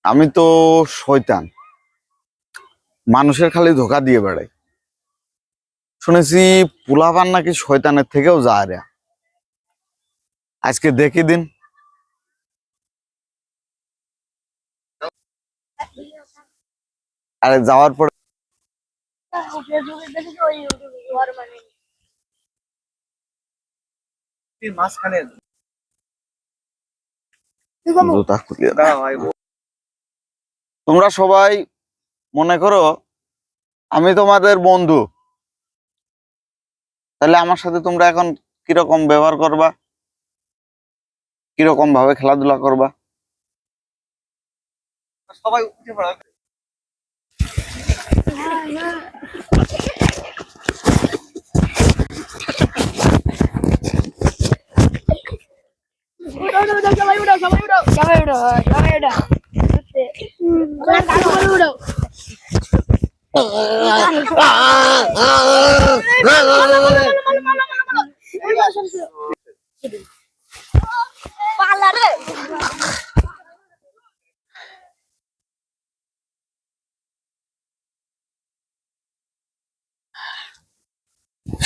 আমি তো শয়তান, মানুষের খালি ধোকা দিয়ে বেড়াই। শুনেছি পোলাপান নাকি শয়তানের থেকেও যায় রে। আজকে দেখি দিন। আরে যাওয়ার পরে জুতা খুলিয়ে দাও। তোমরা সবাই মনে করো আমি তোমাদের বন্ধু, তাহলে আমার সাথে তোমরা এখন কিরকম ব্যবহার করবা, কিরকম ভাবে খেলাধুলা করবা? সবাই উঠে পড়া।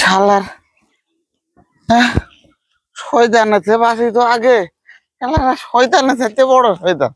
শালার শয়তানের চেয়ে বাসি তো আগে, শালারা শয়তানের চাইতে বড় শয়তান।